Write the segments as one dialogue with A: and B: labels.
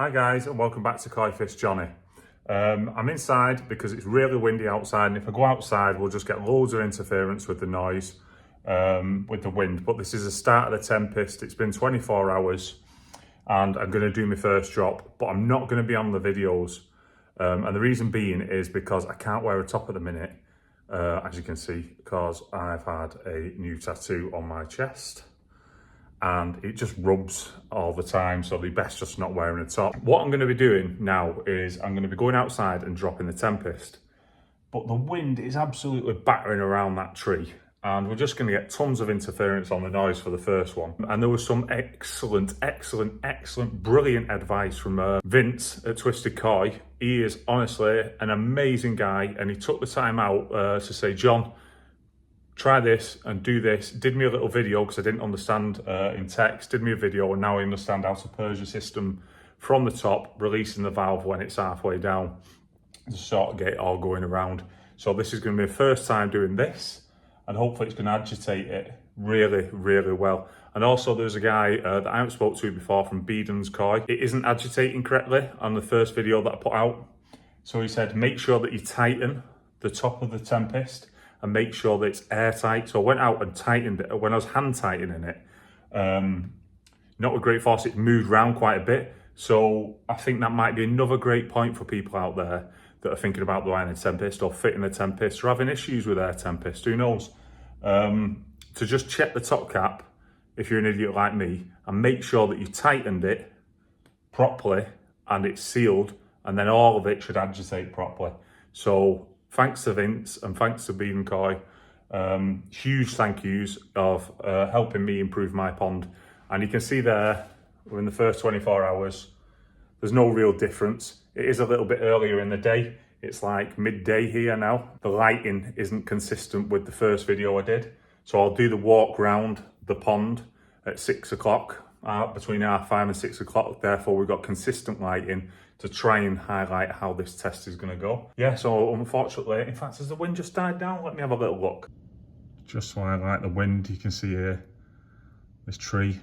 A: Hi guys, and welcome back to Koi Fish Johnny. I'm inside because it's really windy outside, and if I go outside we'll just get loads of interference with the noise, with the wind. But this is the start of the Tempest. It's been 24 hours and I'm going to do my first drop, but I'm not going to be on the videos. And the reason being is because I can't wear a top at the minute, as you can see, because I've had a new tattoo on my chest. And it just rubs all the time, so they're best just not wearing a top. What I'm going to be doing now is I'm going to be going outside and dropping the Tempest, but the wind is absolutely battering around that tree, and we're just going to get tons of interference on the noise for the first one. And there was some excellent, brilliant advice from Vince at Twisted Koi. He is honestly an amazing guy, and he took the time out to say, John, try this and do this. Did me a little video because I didn't understand in text, did me a video, and now I understand how to purge the system from the top, releasing the valve when it's halfway down to sort of get it all going around. So this is going to be the first time doing this, and hopefully it's going to agitate it really well. And also there's a guy that I haven't spoke to before from Beden's Koi. It isn't agitating correctly on the first video that I put out. So he said, make sure that you tighten the top of the Tempest and make sure that it's airtight. So I went out and tightened it. When I was hand tightening it, not with great force, it moved around quite a bit. So I think that might be another great point for people out there that are thinking about buying a Tempest or fitting a Tempest or having issues with their Tempest, who knows? To just check the top cap, if you're an idiot like me, and make sure that you tightened it properly and it's sealed, and then all of it should agitate properly. So thanks to Vince and thanks to Beden Koi. Huge thank yous of helping me improve my pond. And you can see there, we're in the first 24 hours. There's no real difference. It is a little bit earlier in the day. It's like midday here now. The lighting isn't consistent with the first video I did. So I'll do the walk round the pond at 6 o'clock, between 5:30 and 6 o'clock. Therefore, we've got consistent lighting to try and highlight how this test is going to go. Yeah, so unfortunately, in fact, has the wind just died down? Let me have a little look. Just so I like the wind, you can see here, this tree,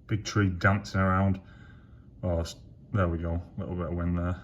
A: big tree dancing around. Oh, there we go, a little bit of wind there.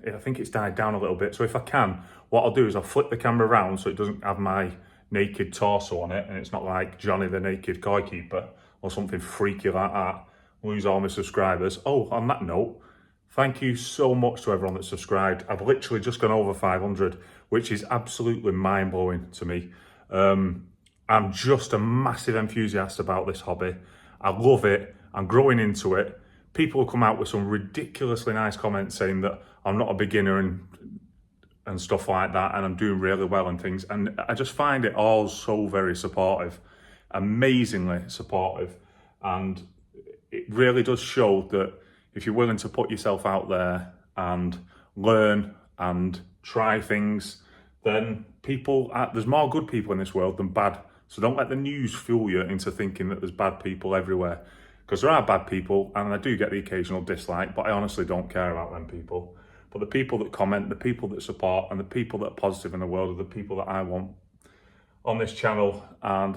A: Yeah, I think it's died down a little bit. So if I can, what I'll do is I'll flip the camera around so it doesn't have my naked torso on it, and it's not like Johnny the Naked Koi Keeper or something freaky like that. Lose all my subscribers. Oh, on that note, thank you so much to everyone that subscribed. I've literally just gone over 500, which is absolutely mind-blowing to me. I'm just a massive enthusiast about this hobby. I love it. I'm growing into it. People come out with some ridiculously nice comments saying that I'm not a beginner and stuff like that, and I'm doing really well and things. And I just find it all so very supportive, amazingly supportive. And it really does show that if you're willing to put yourself out there and learn and try things, then there's more good people in this world than bad. So don't let the news fool you into thinking that there's bad people everywhere, because there are bad people, and I do get the occasional dislike, but I honestly don't care about them people. But the people that comment, the people that support, and the people that are positive in the world are the people that I want on this channel. And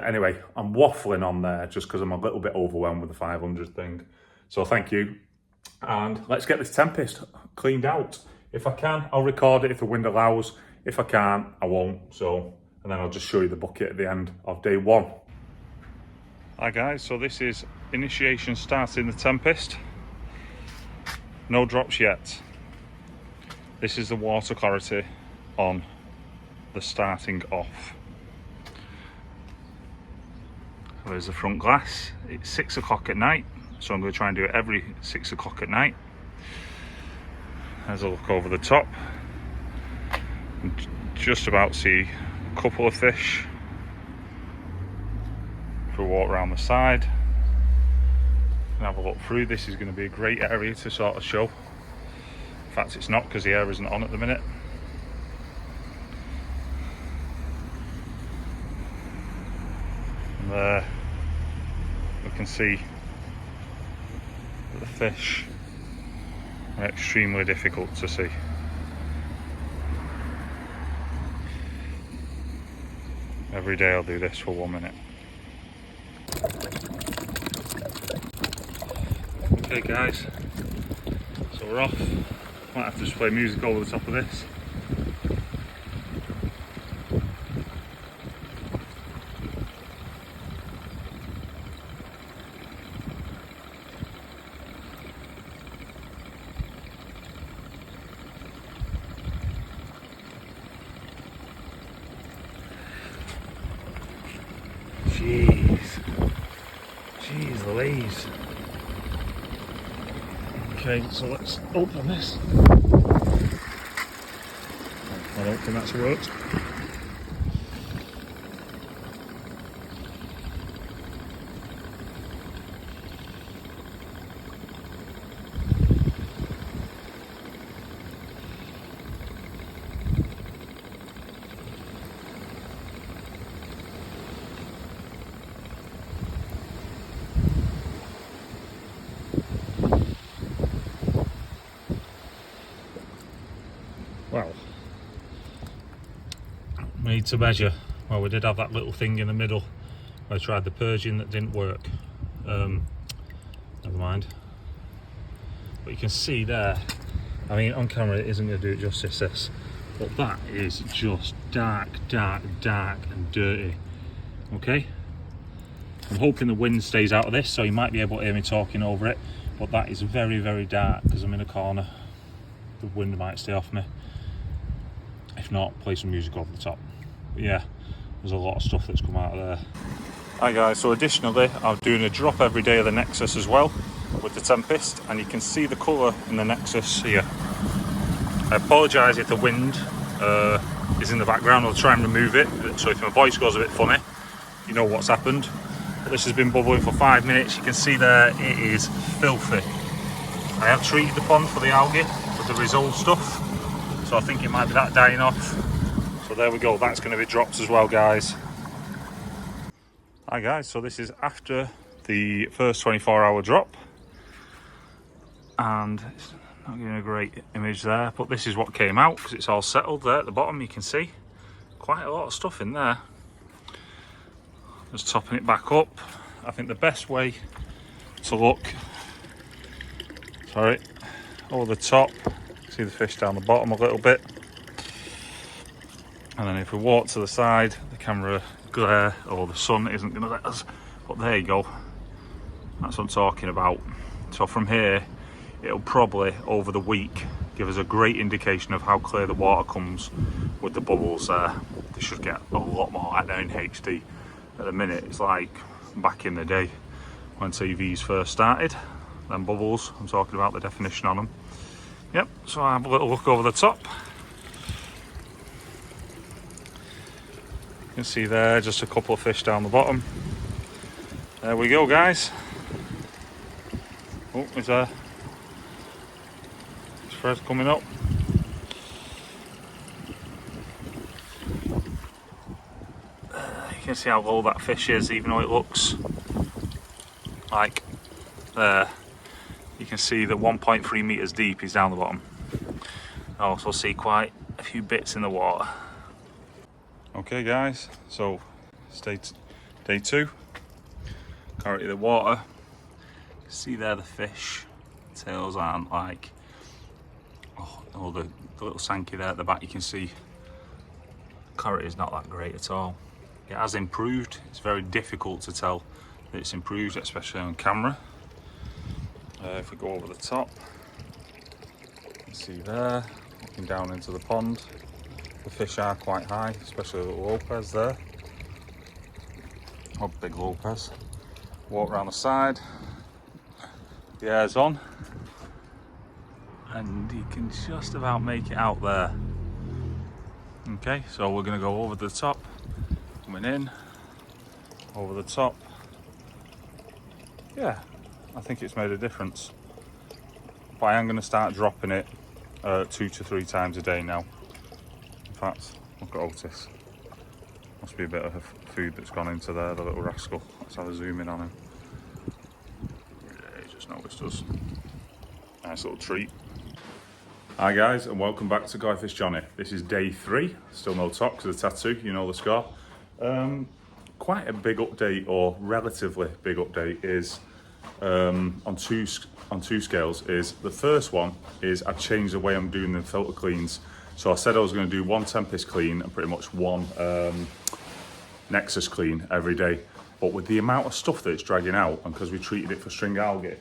A: anyway, I'm waffling on there just because I'm a little bit overwhelmed with the 500 thing. So thank you, and let's get this Tempest cleaned out. If I can, I'll record it if the wind allows. If I can't, I won't. So, and then I'll just show you the bucket at the end of day one. Hi guys, so this is initiation starting the Tempest. No drops yet. This is the water clarity on the starting off. There's the front glass. It's 6 o'clock at night, so I'm going to try and do it every 6 o'clock at night. There's a look over the top. Just about see a couple of fish. For a walk around the side and have a look through. This is going to be a great area to sort of show. In fact, it's not, because the air isn't on at the minute. And there we can see that the fish are extremely difficult to see. Every day I'll do this for 1 minute. Okay guys, so we're off. Might have to just play music over the top of this. Jeez Louise. Okay, so let's open this. I don't think that's worked. Well, we need to measure. Well, we did have that little thing in the middle. I tried the purging that didn't work. Never mind. But you can see there, I mean on camera it isn't going to do it justice this, but that is just dark and dirty. Okay, I'm hoping the wind stays out of this so you might be able to hear me talking over it, but that is very dark because I'm in a corner. The wind might stay off me. If not, play some music over the top. But yeah, there's a lot of stuff that's come out of there. Hi guys, so additionally I'm doing a drop every day of the Nexus as well with the Tempest, and you can see the colour in the Nexus here. I apologise if the wind is in the background. I'll try and remove it, so if my voice goes a bit funny, you know what's happened. But this has been bubbling for 5 minutes. You can see there it is filthy. I have treated the pond for the algae with the resolve stuff, so I think it might be that dying off. So there we go, that's going to be dropped as well guys. Hi guys, so this is after the first 24-hour drop, and it's not giving a great image there, but this is what came out because it's all settled there at the bottom. You can see quite a lot of stuff in there. Just topping it back up. I think the best way to look, sorry, over the top, see the fish down the bottom a little bit, and then if we walk to the side, the camera glare or the sun isn't going to let us, but there you go, that's what I'm talking about. So from here it'll probably over the week give us a great indication of how clear the water comes with the bubbles there. They should get a lot more like they're in HD. At the minute it's like back in the day when TVs first started, them bubbles, I'm talking about the definition on them. Yep, so I have a little look over the top. You can see there just a couple of fish down the bottom. There we go guys. Oh, is there? Is Fred coming up? You can see how low that fish is, even though it looks like there. You can see that 1.3 meters deep is down the bottom. I also see quite a few bits in the water. Okay guys, so day 2, currently the water. See there the fish tails aren't like, oh the little sankey there at the back, you can see clarity is not that great at all. It has improved. It's very difficult to tell that it's improved, especially on camera. If we go over the top, you can see there, looking down into the pond, the fish are quite high, especially the Lopez there. Oh, big Lopez. Walk around the side, the air's on, and you can just about make it out there. Okay, so we're going to go over the top, coming in, over the top. Yeah, I think it's made a difference. But I am going to start dropping it 2 to 3 times a day now. In fact, look at Otis. Must be a bit of food that's gone into there, the little rascal. Let's have a zoom in on him. Yeah, he just noticed us. Nice little treat. Hi guys, and welcome back to Guyfish Johnny. This is day 3, still no top because of the tattoo, you know the score. Quite a big update, or relatively big update, is on two scales is, the first one is I changed the way I'm doing the filter cleans. So I said I was going to do one Tempest clean and pretty much one Nexus clean every day. But with the amount of stuff that it's dragging out, and because we treated it for string algae,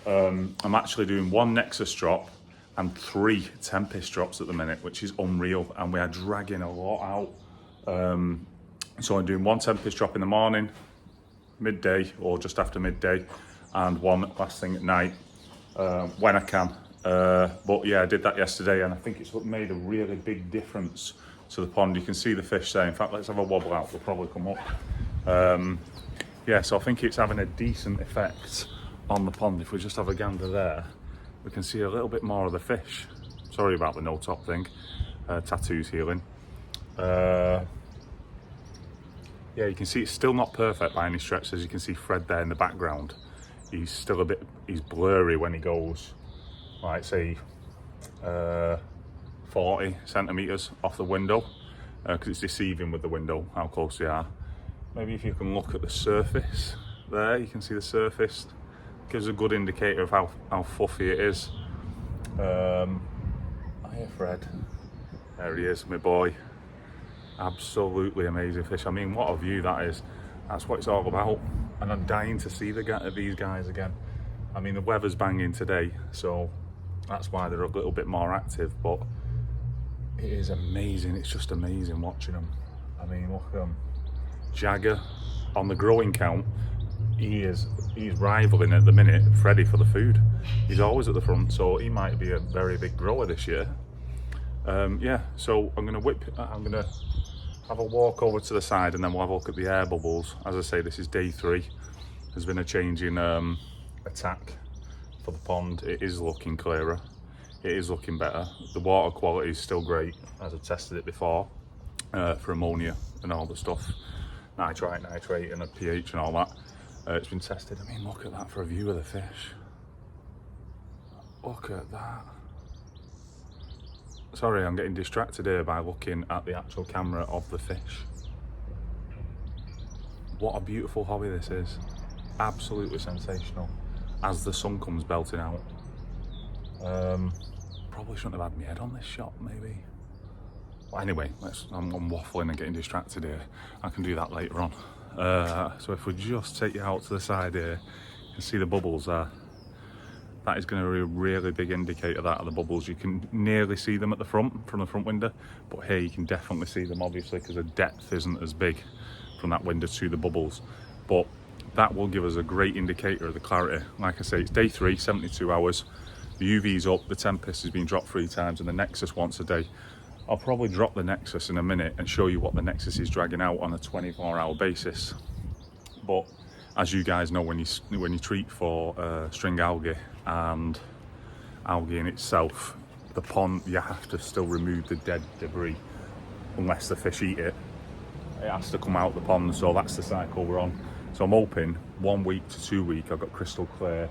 A: I'm actually doing one Nexus drop and 3 Tempest drops at the minute, which is unreal, and we are dragging a lot out. So I'm doing one Tempest drop in the morning, midday or just after midday, and one last thing at night when I can. But yeah, I did that yesterday, and I think it's made a really big difference to the pond. You can see the fish there. In fact, let's have a wobble out, they'll probably come up. Yeah, so I think it's having a decent effect on the pond. If we just have a gander there, we can see a little bit more of the fish. Sorry about the no top thing. Tattoo's healing. Yeah, you can see it's still not perfect by any stretch. As you can see Fred there in the background, he's still he's blurry when he goes, like say 40 centimeters off the window, because it's deceiving with the window how close they are. Maybe if you can look at the surface there, you can see the surface gives a good indicator of how fluffy it is. Hiya Fred, there he is, my boy. Absolutely amazing fish. I mean, what a view that is. That's what it's all about, and I'm dying to see these guys again. I mean, the weather's banging today, so that's why they're a little bit more active, but it is amazing. It's just amazing watching them. I mean, look at them. Jagger on the growing count, he's rivaling at the minute Freddie for the food. He's always at the front, so he might be a very big grower this year. Yeah, so I'm gonna have a walk over to the side, and then we'll have a look at the air bubbles. As I say, this is day 3. There's been a change in attack for the pond. It is looking clearer. It is looking better. The water quality is still great, as I tested it before, for ammonia and all the stuff. Nitrate and a pH and all that. It's been tested. I mean, look at that for a view of the fish. Look at that. Sorry, I'm getting distracted here by looking at the actual camera of the fish. What a beautiful hobby this is. Absolutely sensational. As the sun comes belting out. Probably shouldn't have had my head on this shot, maybe. Well, anyway, I'm waffling and getting distracted here. I can do that later on. So if we just take you out to the side here, you can see the bubbles there. That is going to be a really big indicator that of the bubbles. You can nearly see them at the front, from the front window, but here you can definitely see them, obviously, because the depth isn't as big from that window to the bubbles. But that will give us a great indicator of the clarity. Like I say, it's day 3, 72 hours. The UV's up, the Tempest has been dropped 3 times, and the Nexus once a day. I'll probably drop the Nexus in a minute and show you what the Nexus is dragging out on a 24-hour basis. But as you guys know, when you treat for string algae and algae in itself, the pond, you have to still remove the dead debris unless the fish eat it. It has to come out the pond, so that's the cycle we're on. So I'm hoping 1 week to 2 weeks I've got crystal clear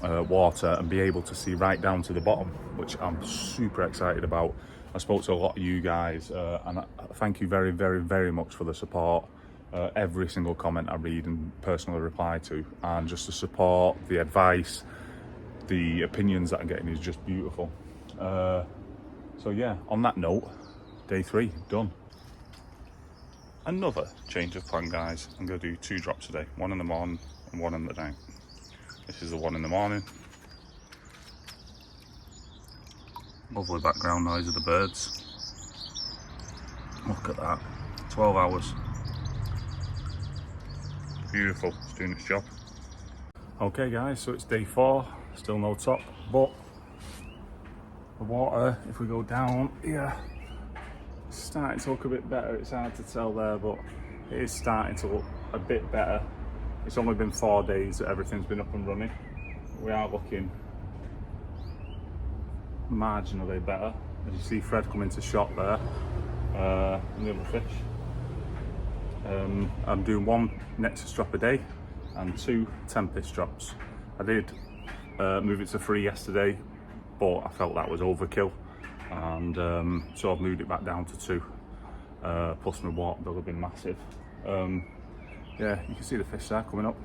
A: water and be able to see right down to the bottom, which I'm super excited about. I spoke to a lot of you guys, and I thank you very, very, very much for the support. Every single comment I read and personally reply to, and just the support, the advice, the opinions that I'm getting is just beautiful. So yeah, on that note, day 3 done. Another change of plan, guys. I'm going to do 2 drops a day, 1 in the morning and 1 in the night. This is the 1 in the morning. Lovely background noise of the birds. Look at that, 12 hours. Beautiful, it's doing its job. Okay guys, so it's day 4, still no top, but the water, if we go down here, it's starting to look a bit better. It's hard to tell there, but it is starting to look a bit better. It's only been 4 days that everything's been up and running. We are looking marginally better. As you see Fred come into shot there, and the other fish. I'm doing 1 Nexus drop a day and 2 Tempest drops. I did move it to 3 yesterday, but I felt that was overkill, and so I've moved it back down to 2. Plus my water bill have been massive. Yeah, you can see the fish there coming up.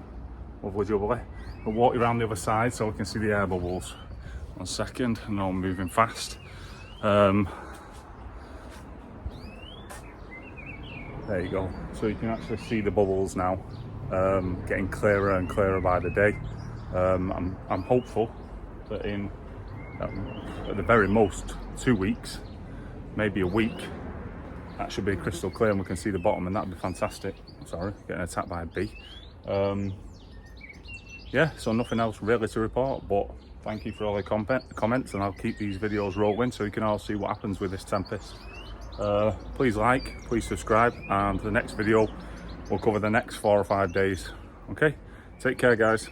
A: Lovely jubbly. We'll walk you around the other side so we can see the air bubbles. 1 second, I know I'm moving fast. There you go. So you can actually see the bubbles now, getting clearer and clearer by the day. I'm hopeful that in at the very most 2 weeks, maybe a week, that should be crystal clear and we can see the bottom, and that'd be fantastic. Sorry, getting attacked by a bee. Yeah, so nothing else really to report, but thank you for all the comments, and I'll keep these videos rolling so you can all see what happens with this Tempest. Please like, please subscribe, and the next video will cover the next 4 or 5 days. Okay, take care guys.